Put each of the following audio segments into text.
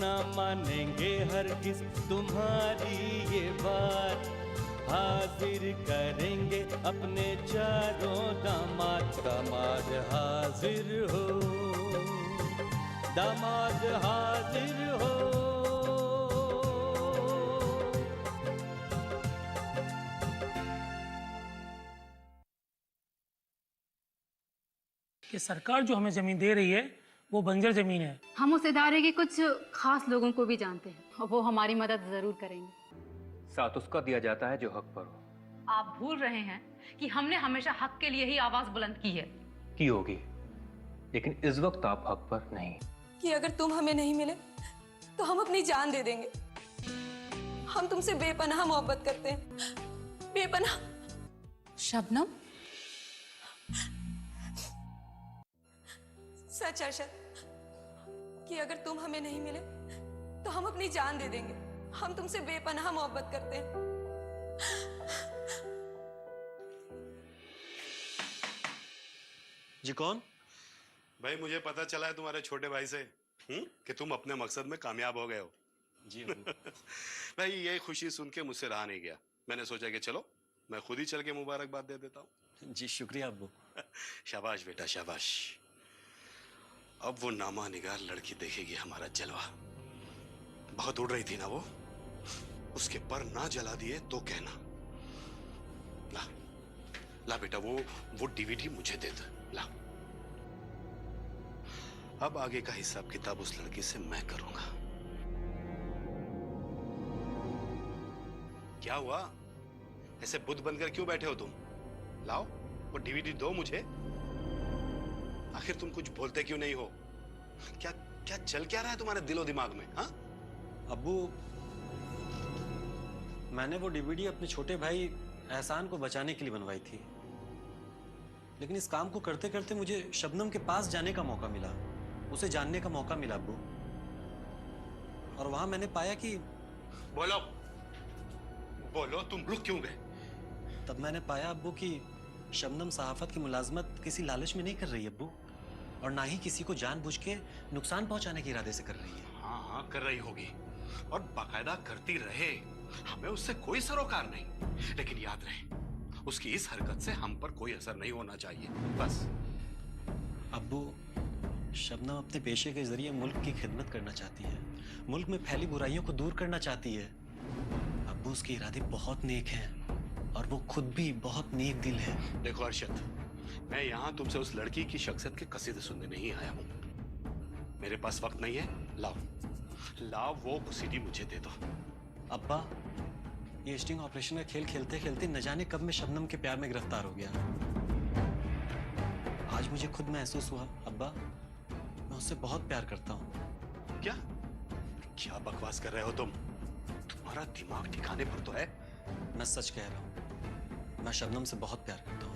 ना मानेंगे हरगिज तुम्हारी ये बात। हाजिर करेंगे अपने चारों दामाद। दामाद हाजिर हो, दामाद हाजिर हो। कि सरकार जो हमें जमीन दे रही है वो बंजर जमीन है। हम उस इदारे के कुछ खास लोगों को भी जानते हैं और वो हमारी मदद जरूर करेंगे। साथ उसका दिया जाता है जो हक पर हो। आप भूल रहे हैं कि हमने हमेशा हक के लिए ही आवाज बुलंद की है। की होगी, लेकिन इस वक्त आप हक पर नहीं। कि अगर तुम हमें नहीं मिले तो हम अपनी जान दे देंगे। हम तुमसे बेपनाह मोहब्बत करते हैं, बेपनाह। शबनम, सच अर्शद कि अगर तुम हमें नहीं मिले तो हम अपनी जान दे देंगे। हम तुमसे बेपनाह मोहब्बत करते हैं। जी कौन? भाई मुझे पता चला है तुम्हारे छोटे भाई से कि तुम अपने मकसद में कामयाब हो गए हो। जी भाई ये खुशी सुन के मुझसे रहा नहीं गया। मैंने सोचा कि चलो मैं खुद ही चल के मुबारकबाद दे देता हूँ। जी शुक्रिया अब्बू। शाबाश बेटा शाबाश। अब वो नामा निगार लड़की देखेगी हमारा जलवा। बहुत उड़ रही थी ना वो, उसके पर ना जला दिए तो कहना। ला ला बेटा वो डीवीडी मुझे दे दे। ला, अब आगे का हिसाब किताब उस लड़की से मैं करूंगा। क्या हुआ, ऐसे बुद्ध बनकर क्यों बैठे हो तुम? लाओ वो डीवीडी दो मुझे। आखिर तुम कुछ बोलते क्यों नहीं हो? क्या क्या चल क्या रहा है तुम्हारे दिलो दिमाग में? हाँ अब्बू, मैंने वो डीवीडी अपने छोटे भाई एहसान को बचाने के लिए बनवाई थी, लेकिन इस काम को करते करते मुझे शबनम के पास जाने का मौका मिला, उसे जानने का मौका मिला अब्बू। और वहां मैंने पाया कि बोलो बोलो, तुम रुक क्यों गए? तब मैंने पाया अब्बू कि शबनम सहाफत की मुलाजमत किसी लालच में नहीं कर रही अब्बू, और ना ही किसी को जानबूझ के नुकसान पहुंचाने के इरादे से कर रही है। हाँ हाँ कर रही होगी और बाकायदा करती रहे, हमें उससे कोई सरोकार नहीं। लेकिन याद रहे उसकी इस हरकत से हम पर कोई असर नहीं होना चाहिए, बस। अब्बू, शबनम अपने पेशे के जरिए मुल्क की खिदमत करना चाहती है, मुल्क में फैली बुराइयों को दूर करना चाहती है। अब्बू, उसके इरादे बहुत नेक हैं और वो खुद भी बहुत नेक दिल है। देखो अरशद, मैं यहाँ तुमसे उस लड़की की शख्सियत के कसीदे सुनने नहीं आया हूँ। मेरे पास वक्त नहीं है। लाओ लाओ वो सीडी मुझे दे दो। अब्बा, ये स्टिंग ऑपरेशन का खेल खेलते खेलते न जाने कब मैं शबनम के प्यार में गिरफ्तार हो गया। आज मुझे खुद महसूस हुआ अब्बा, मैं उससे बहुत प्यार करता हूँ। क्या क्या बकवास कर रहे हो तुम? तुम्हारा दिमाग ठिकाने पर तो है? मैं सच कह रहा हूँ, मैं शबनम से बहुत प्यार करता हूँ।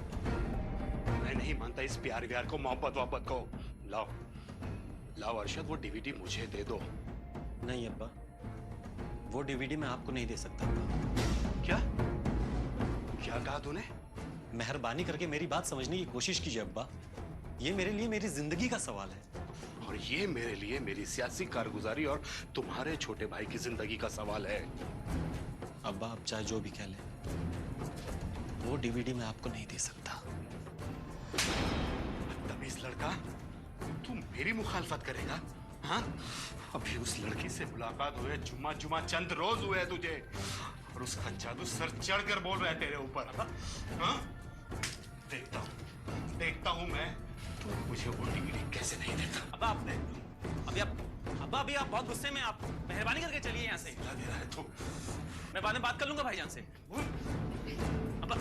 मैं नहीं मानता इस प्यार व्यार को, मोहब्बत वोहब्बत को। लाओ लाओ अरशद, वो डीवीडी मुझे दे दो। नहीं अब्बा, वो डीवीडी मैं आपको नहीं दे सकता अब्बा। क्या क्या कहा तूने? मेहरबानी करके मेरी बात समझने की कोशिश कीजिए अब्बा, ये मेरे लिए मेरी जिंदगी का सवाल है। और ये मेरे लिए मेरी सियासी कारगुजारी और तुम्हारे छोटे भाई की जिंदगी का सवाल है। अब्बा, आप चाहे जो भी कह लें, वो डीवीडी मैं आपको नहीं दे सकता। बदतमीज लड़का, तू मेरी मुखालफत करेगा? हाँ, अभी उस लड़की से मुलाकात हुए जुम्मा चंद रोज हुए हैं तुझे, और उसका जादू सर चढ़कर बोल रहा है तेरे ऊपर। हाँ, देखता हूँ मैं तू मुझे वो डीवीडी कैसे नहीं देता। अब्बा, अभी आप बहुत गुस्से में, आप मेहरबानी करके चलिए यहाँ से। क्या दे रहा है तू? मैं बाद में बात कर लूंगा भाईजान से। अब्बा,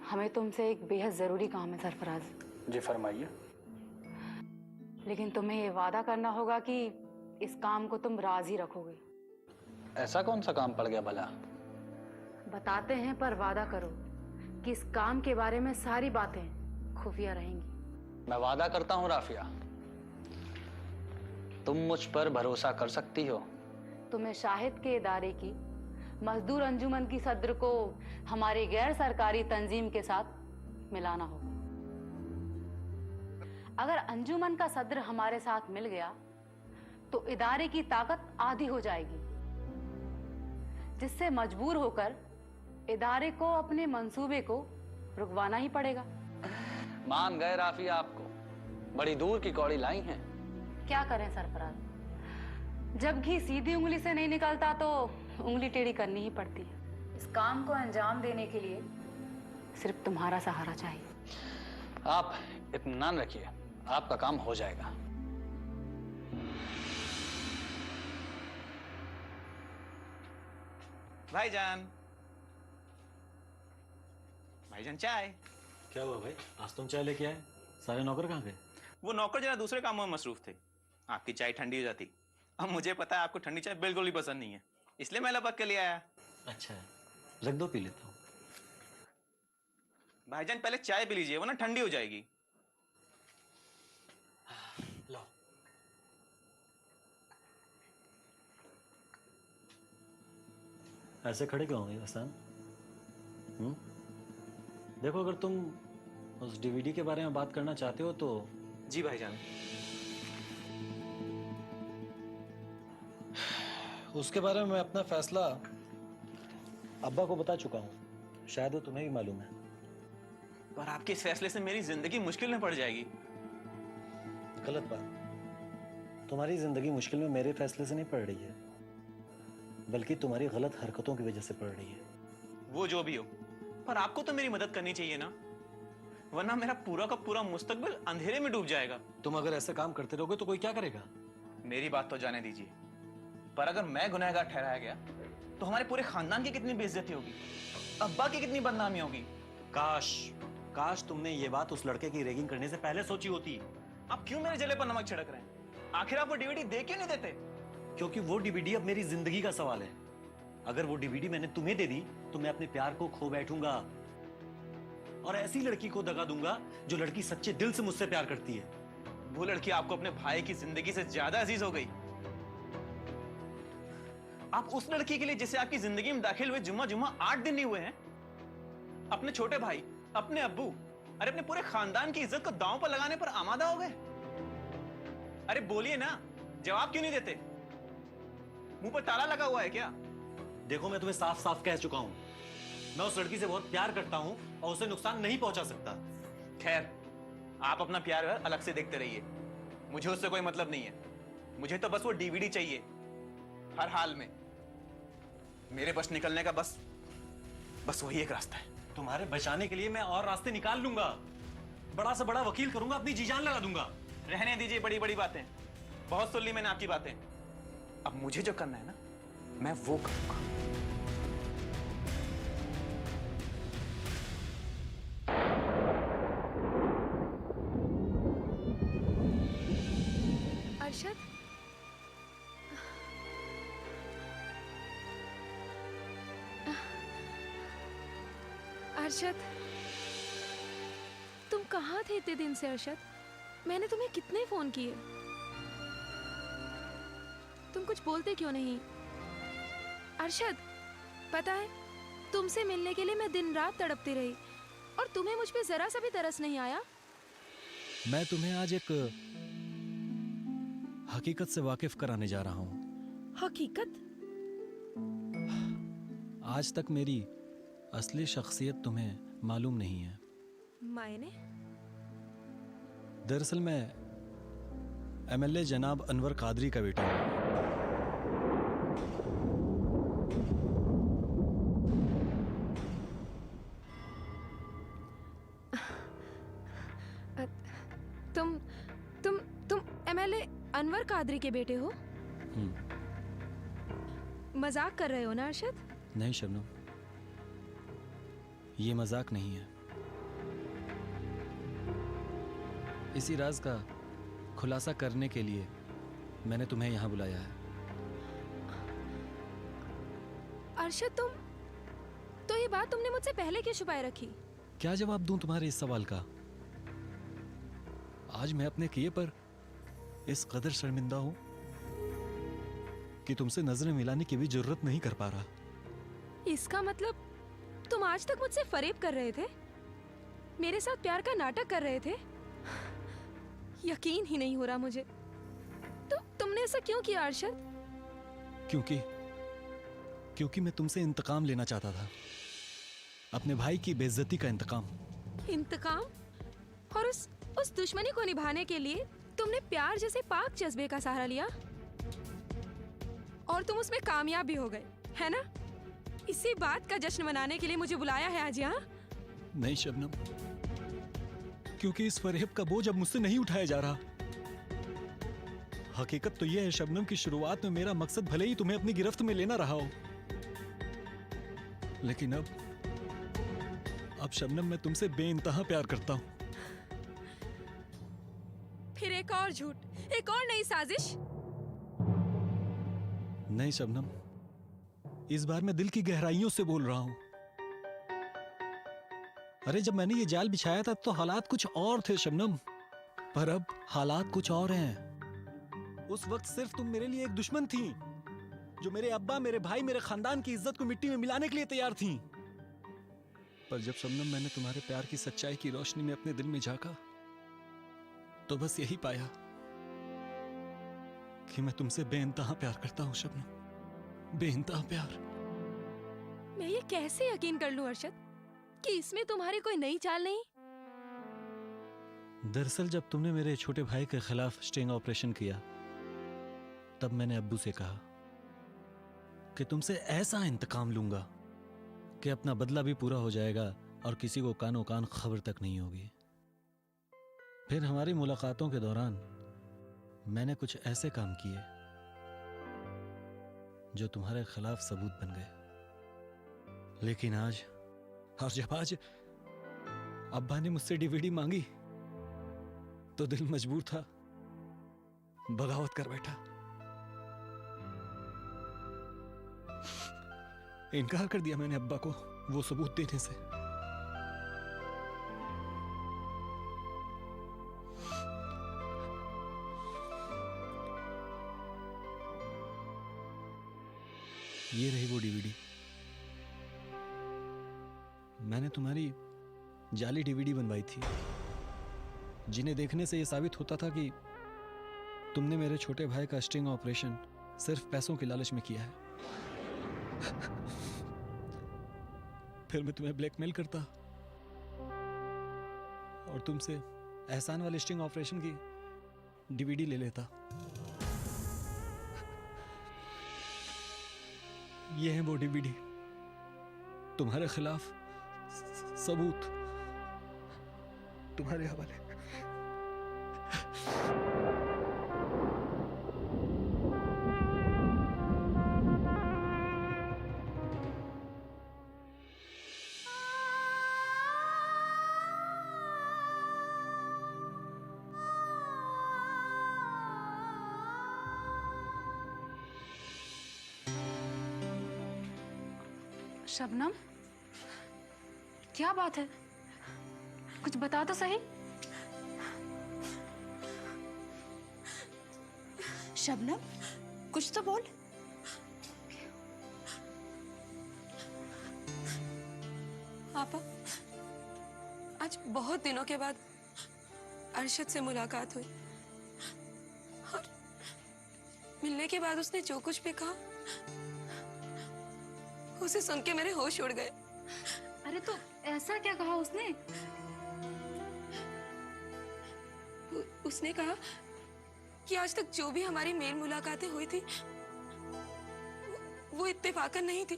हमें तुमसे एक बेहद जरूरी काम है सरफराज। जी फरमाइए। लेकिन तुम्हें ये वादा करना होगा कि इस काम को तुम राज ही रखोगे। ऐसा कौन सा काम पड़ गया भला? बताते हैं, पर वादा करो कि इस काम के बारे में सारी बातें खुफिया रहेंगी। मैं वादा करता हूँ राफिया, तुम मुझ पर भरोसा कर सकती हो। तुम्हें शाहिद के इदारे की मजदूर अंजुमन की सदर को हमारी गैर सरकारी तंजीम के साथ मिलाना होगा। अगर अंजुमन का सदर हमारे साथ मिल गया तो इदारे की ताकत आधी हो जाएगी, जिससे मजबूर होकर इदारे को अपने मंसूबे को रुकवाना ही पड़ेगा। मान गए राफी, आपको बड़ी दूर की कौड़ी लाई हैं। क्या करें सरफराज, जब घी सीधी उंगली से नहीं निकलता तो उंगली टेढ़ी करनी ही पड़ती है। इस काम को अंजाम देने के लिए सिर्फ तुम्हारा सहारा चाहिए। आप इत्मीनान रखिए, आपका काम हो जाएगा। भाईजान, भाईजान चाय। क्या हुआ भाई, आज तुम चाय लेके आए? सारे नौकर कहाँ गए? वो नौकर जरा दूसरे कामों में मसरूफ थे। आपकी चाय ठंडी हो जाती। अब मुझे पता है आपको ठंडी चाय बिल्कुल भी पसंद नहीं है, इसलिए मैं लपक के ले आया। अच्छा है, रख दो, पी लेता हूँ। भाईजान पहले चाय पी लीजिए वरना ठंडी हो जाएगी। लो। ऐसे खड़े क्यों हो हसन? देखो, अगर तुम उस डीवीडी के बारे में बात करना चाहते हो तो। जी भाईजान। उसके बारे में मैं अपना फैसला अब्बा को बता चुका हूँ, शायद वो तुम्हें भी मालूम है। पर आपके इस फैसले से मेरी जिंदगी मुश्किल में पड़ जाएगी। गलत बात। तुम्हारी जिंदगी मुश्किल में मेरे फैसले से नहीं पड़ रही है, बल्कि तुम्हारी गलत हरकतों की वजह से पड़ रही है। वो जो भी हो, पर आपको तो मेरी मदद करनी चाहिए ना, वरना मेरा पूरा का पूरा मुस्तकबिल अंधेरे में डूब जाएगा। तुम अगर ऐसे काम करते रहोगे तो कोई क्या करेगा? मेरी बात तो जाने दीजिए, पर अगर मैं गुनहगार ठहराया गया तो हमारे पूरे खानदान की कितनी बेइज्जती होगी, अब्बा की कितनी बदनामी होगी। काश तुमने ये बात उस लड़के की रैगिंग करने से पहले सोची होती। आप क्यों मेरे जले पर नमक छिड़क रहे हैं? आखिर आप वो डीवीडी दे क्यों नहीं देते? क्योंकि वो डीवीडी अब मेरी जिंदगी का सवाल है। अगर वो डीवीडी मैंने तुम्हें दे दी तो मैं अपने प्यार को खो बैठूंगा और ऐसी लड़की को दगा दूंगा जो लड़की सच्चे दिल से मुझसे प्यार करती है। वो लड़की आपको अपने भाई की जिंदगी से ज्यादा अजीज हो गई। आप उस लड़की के लिए जिसे आपकी जिंदगी में दाखिल हुए जुम्मा 8 दिन नहीं हुए हैं, अपने छोटे भाई, अपने अब्बू, अरे अपने पूरे खानदान की इज्जत को दांव पर लगाने पर आमादा हो गए। अरे बोलिए ना, जवाब क्यों नहीं देते? मुंह पर ताला लगा हुआ है क्या? देखो, मैं तुम्हें साफ साफ कह चुका हूं, मैं उस लड़की से बहुत प्यार करता हूं और उसे नुकसान नहीं पहुंचा सकता। खैर, आप अपना प्यार अलग से देखते रहिए, मुझे उससे कोई मतलब नहीं है। मुझे तो बस वो डीवीडी चाहिए, हर हाल में। मेरे बस निकलने का बस वही एक रास्ता है। तुम्हारे बचाने के लिए मैं और रास्ते निकाल लूंगा, बड़ा से बड़ा वकील करूंगा, अपनी जी जान लगा दूंगा। रहने दीजिए बड़ी बड़ी बातें, बहुत सुन ली मैंने आपकी बातें। अब मुझे जो करना है ना, मैं वो करूंगा। अरशद, अरशद, तुम कहाँ थे इतने दिन से? अरशद, मैंने तुम्हें कितने फोन किए, तुम कुछ बोलते क्यों नहीं? अरशद, पता है तुमसे मिलने के लिए मैं दिन रात तड़पती रही और तुम्हें मुझ पे जरा सा भी तरस नहीं आया। मैं तुम्हें आज एक हकीकत से वाकिफ कराने जा रहा हूं। हकीकत? आज तक मेरी असली शख्सियत तुम्हें मालूम नहीं है। मायने? दरअसल मैं एमएलए जनाब अनवर कादरी का बेटा हूं। तुम एमएलए अनवर कादरी के बेटे हो? मजाक कर रहे हो ना अरशद? नहीं शबनम, ये मजाक नहीं है। इसी राज का खुलासा करने के लिए मैंने तुम्हें यहां बुलाया है। अरशद, तो ये बात तुमने मुझसे पहले क्यों छुपाए रखी? क्या जवाब दूं तुम्हारे इस सवाल का? आज मैं अपने किए पर इस कदर शर्मिंदा हूं कि तुमसे नजरें मिलाने की भी जरूरत नहीं कर पा रहा। इसका मतलब तुम आज तक मुझसे फरेब कर रहे थे, मेरे साथ प्यार का नाटक कर रहे थे। यकीन ही नहीं हो रहा मुझे। तुमने ऐसा क्यों किया अरशद? क्योंकि मैं तुमसे इंतकाम लेना चाहता था, अपने भाई की बेइज्जती का इंतकाम। इंतकाम? और उस दुश्मनी को निभाने के लिए तुमने प्यार जैसे पाक जज्बे का सहारा लिया और तुम उसमें कामयाब भी हो गए, है ना? इसी बात का जश्न मनाने के लिए मुझे बुलाया है आज यहाँ? नहीं शबनम, क्योंकि इस फरेब का बोझ अब मुझसे नहीं उठाया जा रहा। हकीकत तो यह है शबनम की शुरुआत में मेरा मकसद भले ही तुम्हें अपनी गिरफ्त में लेना रहा हो, लेकिन अब शबनम मैं तुमसे बेइंतहा प्यार करता हूं। फिर एक और झूठ, एक और नई साजिश? नहीं शबनम, इस बार मैं दिल की गहराइयों से बोल रहा हूं। अरे जब मैंने ये जाल बिछाया था तो हालात कुछ और थे शबनम, पर अब हालात कुछ और हैं। उस वक्त सिर्फ तुम मेरे लिए एक दुश्मन थी, जो मेरे अब्बा, मेरे भाई, मेरे खानदान की इज्जत को मिट्टी में मिलाने के लिए तैयार थी। पर जब शबनम मैंने तुम्हारे प्यार की सच्चाई की रोशनी में अपने दिल में झांका, तो बस यही पाया कि मैं तुमसे बेइंतहा प्यार करता हूं शबनम, बेइंतहा प्यार। मैं ये कैसे यकीन कर लूं अरशद कि इसमें तुम्हारी कोई नई चाल नहीं? दरअसल जब तुमने मेरे छोटे भाई के खिलाफ स्टिंग ऑपरेशन किया, तब मैंने अब्बू से कहा कि तुमसे ऐसा इंतकाम लूंगा कि अपना बदला भी पूरा हो जाएगा और किसी को कानो कान खबर तक नहीं होगी। फिर हमारी मुलाकातों के दौरान मैंने कुछ ऐसे काम किए जो तुम्हारे खिलाफ सबूत बन गए। लेकिन आज अब्बा ने मुझसे डीवीडी मांगी तो दिल मजबूर था, बगावत कर बैठा। इनकार कर दिया मैंने अब्बा को वो सबूत देने से। ये रही वो डीवीडी। मैंने तुम्हारी जाली डीवीडी बनवाई थी, जिन्हें देखने से यह साबित होता था कि तुमने मेरे छोटे भाई का स्टिंग ऑपरेशन सिर्फ पैसों के लालच में किया है। फिर मैं तुम्हें ब्लैकमेल करता और तुमसे एहसान वाले स्टिंग ऑपरेशन की डीवीडी ले लेता। ये है वो डीवीडी, तुम्हारे खिलाफ सबूत तुम्हारे हवाले। शबनम, क्या बात है? कुछ बता तो सही। शबनम, कुछ तो बोल। पापा, आज बहुत दिनों के बाद अरशद से मुलाकात हुई और मिलने के बाद उसने जो कुछ भी कहा उसे सुन के मेरे होश उड़ गए। अरे तो ऐसा क्या कहा उसने? उसने कहा कि आज तक जो भी हमारी मेल मुलाकातें हुई थी वो इत्तेफाकन नहीं थी,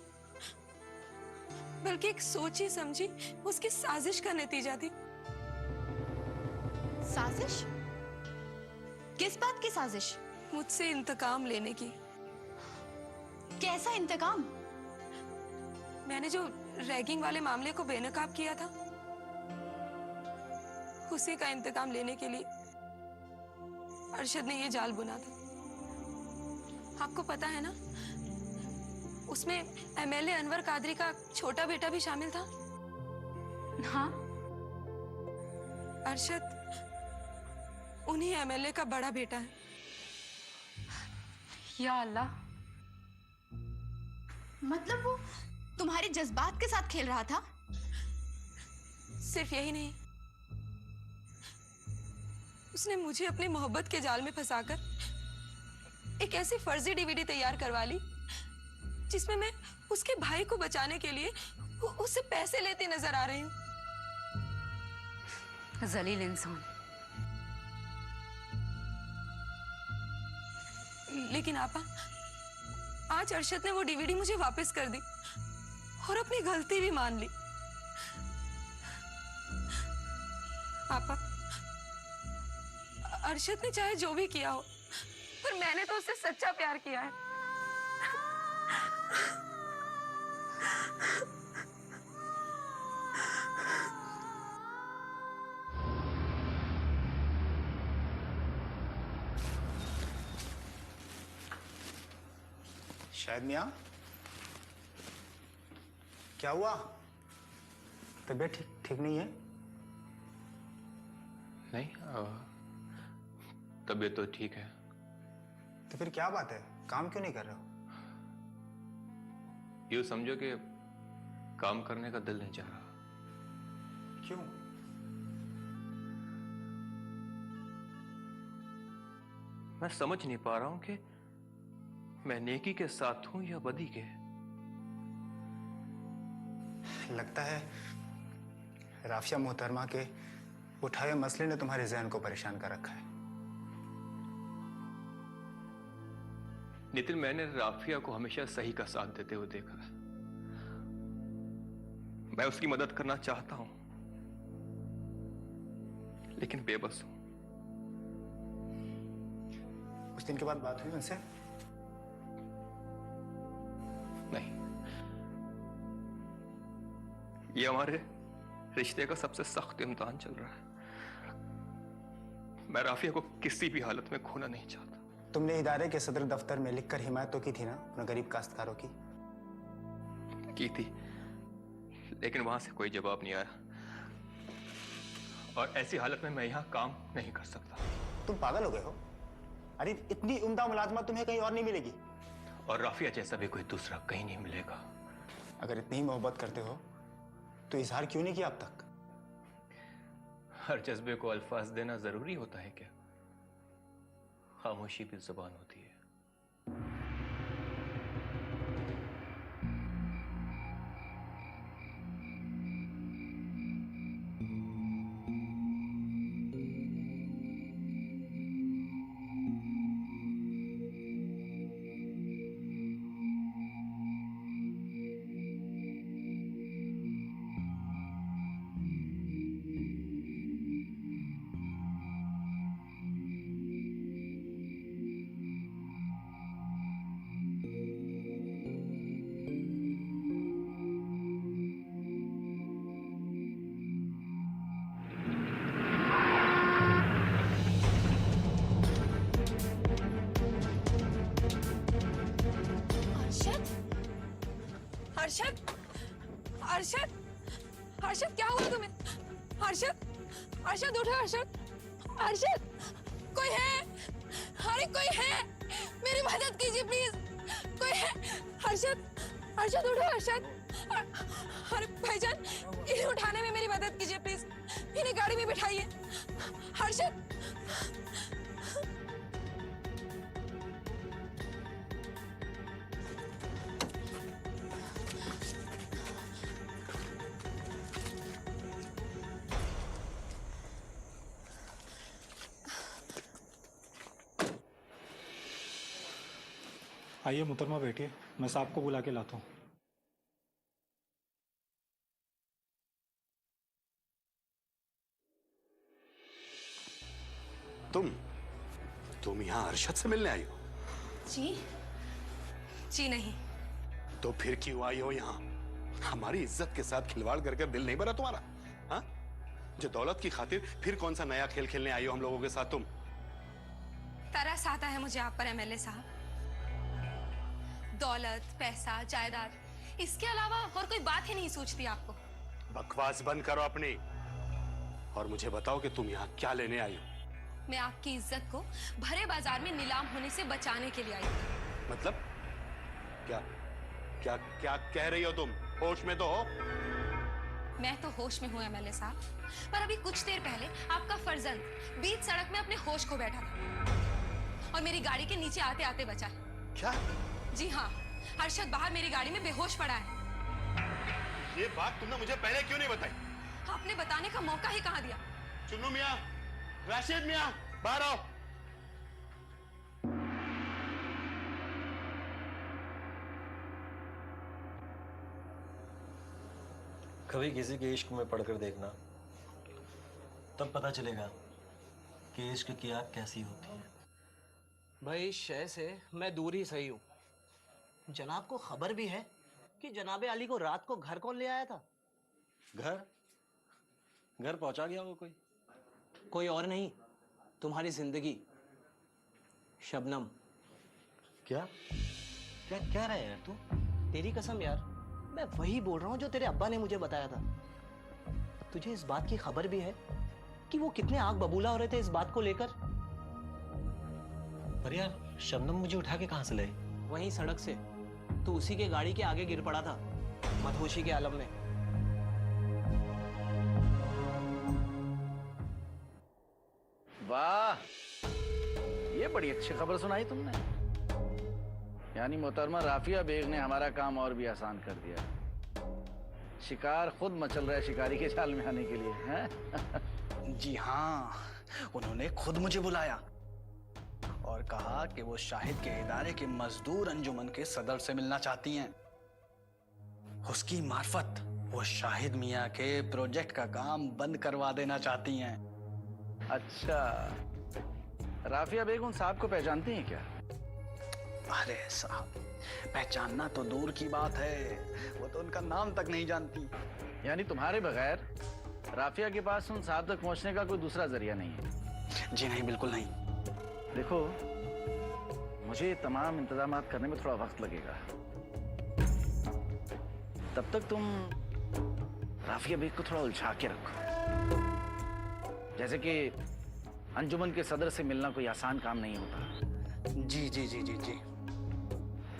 बल्कि एक सोची समझी उसकी साजिश का नतीजा थी। साजिश? किस बात की साजिश? मुझसे इंतकाम लेने की। कैसा इंतकाम? मैंने जो रैगिंग वाले मामले को बेनकाब किया था, उसी का इंतकाम लेने के लिए अरशद ने ये जाल बुना था। आपको पता है ना, उसमें एमएलए अनवर कादरी का छोटा बेटा भी शामिल था। हाँ, अरशद उन्हीं एमएलए का बड़ा बेटा है। या अल्लाह, मतलब तुम्हारे जज्बात के साथ खेल रहा था? सिर्फ यही नहीं, उसने मुझे अपनी मोहब्बत के जाल में फंसाकर एक ऐसी फर्जी डीवीडी तैयार करवा ली जिसमें मैं उसके भाई को बचाने के लिए उससे पैसे लेती नजर आ रही हूँ। जलील इंसान। लेकिन आपा, आज अरशद ने वो डीवीडी मुझे वापस कर दी और अपनी गलती भी मान ली। आपा, अरशद ने चाहे जो भी किया हो, पर मैंने तो उससे सच्चा प्यार किया है। शायद मियाँ, क्या हुआ? तबीयत ठीक नहीं है? नहीं, तबीयत तो ठीक है। तो फिर क्या बात है, काम क्यों नहीं कर रहे हो? यूं समझो कि काम करने का दिल नहीं चाह रहा। क्यों? मैं समझ नहीं पा रहा हूं कि मैं नेकी के साथ हूं या बदी के। लगता है राफिया मोहतरमा के उठाए मसले ने तुम्हारे जहन को परेशान कर रखा है। नितिन, मैंने राफिया को हमेशा सही का साथ देते हुए देखा है। मैं उसकी मदद करना चाहता हूं, लेकिन बेबस हूं। कुछ दिन के बाद बात हुई उनसे? नहीं, ये हमारे रिश्ते का सबसे सख्त इम्तिहान चल रहा है। मैं राफिया को किसी भी हालत में खोना नहीं चाहता। तुमने इदारे के सदर दफ्तर में लिखकर हिमायत तो की थी ना उन गरीब काश्तकारों की थी, लेकिन वहां से कोई जवाब नहीं आया। और ऐसी हालत में मैं यहां काम नहीं कर सकता। तुम पागल हो गए हो? अरे इतनी उम्दा मुलाजमत तुम्हें कहीं और नहीं मिलेगी। और राफिया जैसा भी कोई दूसरा कहीं नहीं मिलेगा। अगर इतनी ही मोहब्बत करते हो तो इजहार क्यों नहीं किया अब तक? हर जज्बे को अल्फाज देना जरूरी होता है क्या? खामोशी भी जुबान होती है। अर्शद, अर्शद, अर्शद क्या हुआ तुम्हें? अर्शद, अर्शद उठो अर्शद, अर्शद, कोई है? अरे कोई है? मेरी मदद कीजिए प्लीज, कोई है? अर्शद, अर्शद उठो अर्शद। अरे भाईजान, इन्हें उठाने में मेरी मदद कीजिए प्लीज, इन्हें गाड़ी में बिठाइए। अर्शद, आइए मुहतरमा बैठिए, मैं साहब को बुला के लाता हूँ। तुम यहाँ अरशद से मिलने आई हो? जी, जी नहीं। तो फिर क्यों आई हो यहाँ? हमारी इज्जत के साथ खिलवाड़ करके दिल नहीं भरा तुम्हारा? हाँ? जो दौलत की खातिर फिर कौन सा नया खेल खेलने आई हो हम लोगों के साथ तुम? तरस आता है मुझे आप पर एमएलए साहब। दौलत, पैसा, जायदाद, इसके अलावा और कोई बात ही नहीं सूझती आपको। बकवास बंद करो अपनी और मुझे बताओ कि तुम यहाँ क्या लेने आई हो? मैं आपकी इज्जत को भरे बाजार में नीलाम होने से बचाने के लिए आई हूँ। मतलब क्या क्या क्या कह रही हो तुम? होश में तो हो। मैं तो होश में हूँ एमएलए साहब, पर अभी कुछ देर पहले आपका फर्जंद बीच सड़क में अपने होश खो बैठा था और मेरी गाड़ी के नीचे आते आते बचा है। क्या? जी हाँ, हर्षद बाहर मेरी गाड़ी में बेहोश पड़ा है। ये बात तुमने मुझे पहले क्यों नहीं बताई? आपने बताने का मौका ही कहाँ दिया? चुन्नू मियाँ, राशिद मियाँ, बाहर आओ। कभी किसी के इश्क में पढ़कर देखना, तब पता चलेगा कि इश्क की आग कैसी होती है। भाई इस शय से मैं दूर ही सही हूँ। जनाब को खबर भी है कि जनाबे अली को रात को घर कौन ले आया था? घर पहुंचा गया वो कोई और नहीं, तुम्हारी जिंदगी शबनम। क्या क्या कह रहा है यार तू? तेरी कसम यार, मैं वही बोल रहा हूँ जो तेरे अब्बा ने मुझे बताया था। तुझे इस बात की खबर भी है कि वो कितने आग बबूला हो रहे थे इस बात को लेकर? पर यार शबनम मुझे उठा के कहां से लाए? वहीं सड़क से। तू उसी के गाड़ी के आगे गिर पड़ा था, मदहोशी के आलम में। वाह, ये बड़ी अच्छी खबर सुनाई तुमने। यानी मोहतरमा राफिया बेग ने हमारा काम और भी आसान कर दिया। शिकार खुद मचल रहा है शिकारी के जाल में आने के लिए, हैं? जी हाँ, उन्होंने खुद मुझे बुलाया और कहा कि वो शाहिद के इदारे के मजदूर अंजुमन के सदर से मिलना चाहती हैं। उसकी मार्फत वो शाहिद मियाँ के प्रोजेक्ट का काम बंद करवा देना चाहती हैं। अच्छा, राफिया बेग उन साहब को पहचानती हैं क्या? अरे साहब, पहचानना तो दूर की बात है, वो तो उनका नाम तक नहीं जानती। यानी तुम्हारे बगैर राफिया के पास उन साहब तक पहुंचने का कोई दूसरा जरिया नहीं है? जी नहीं, बिल्कुल नहीं। देखो, मुझे तमाम इंतजाम करने में थोड़ा वक्त लगेगा। तब तक तुम राफिया बेग को थोड़ा उलझा के रखो, जैसे कि अंजुमन के सदर से मिलना कोई आसान काम नहीं होता। जी जी जी जी जी।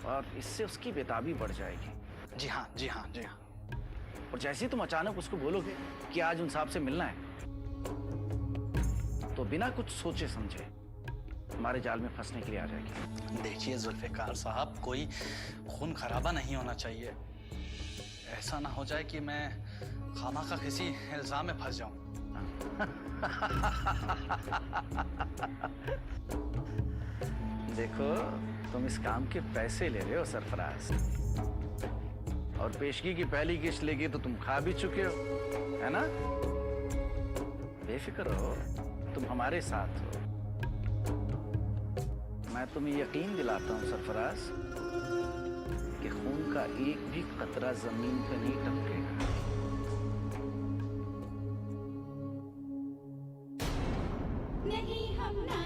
और इससे उसकी बेताबी बढ़ जाएगी। जी हाँ जी हाँ जी हाँ। और जैसे ही तुम अचानक उसको बोलोगे कि आज उन साहब से मिलना है, तो बिना कुछ सोचे समझे हमारे जाल में फंसने के लिए आ जाएगी। देखिए जुल्फिकार साहब, कोई खून खराबा नहीं होना चाहिए। ऐसा ना हो जाए कि मैं खामखा किसी इल्जाम में फंस जाऊं। देखो, तुम इस काम के पैसे ले रहे हो सरफराज, और पेशगी की पहली किस्त लेके तो तुम खा भी चुके हो, है ना? बेफिक्र रहो, तुम हमारे साथ हो। मैं तुम्हें यकीन दिलाता हूं सरफराज कि खून का एक भी कतरा जमीन पे नहीं टपकेगा। नहीं हम ना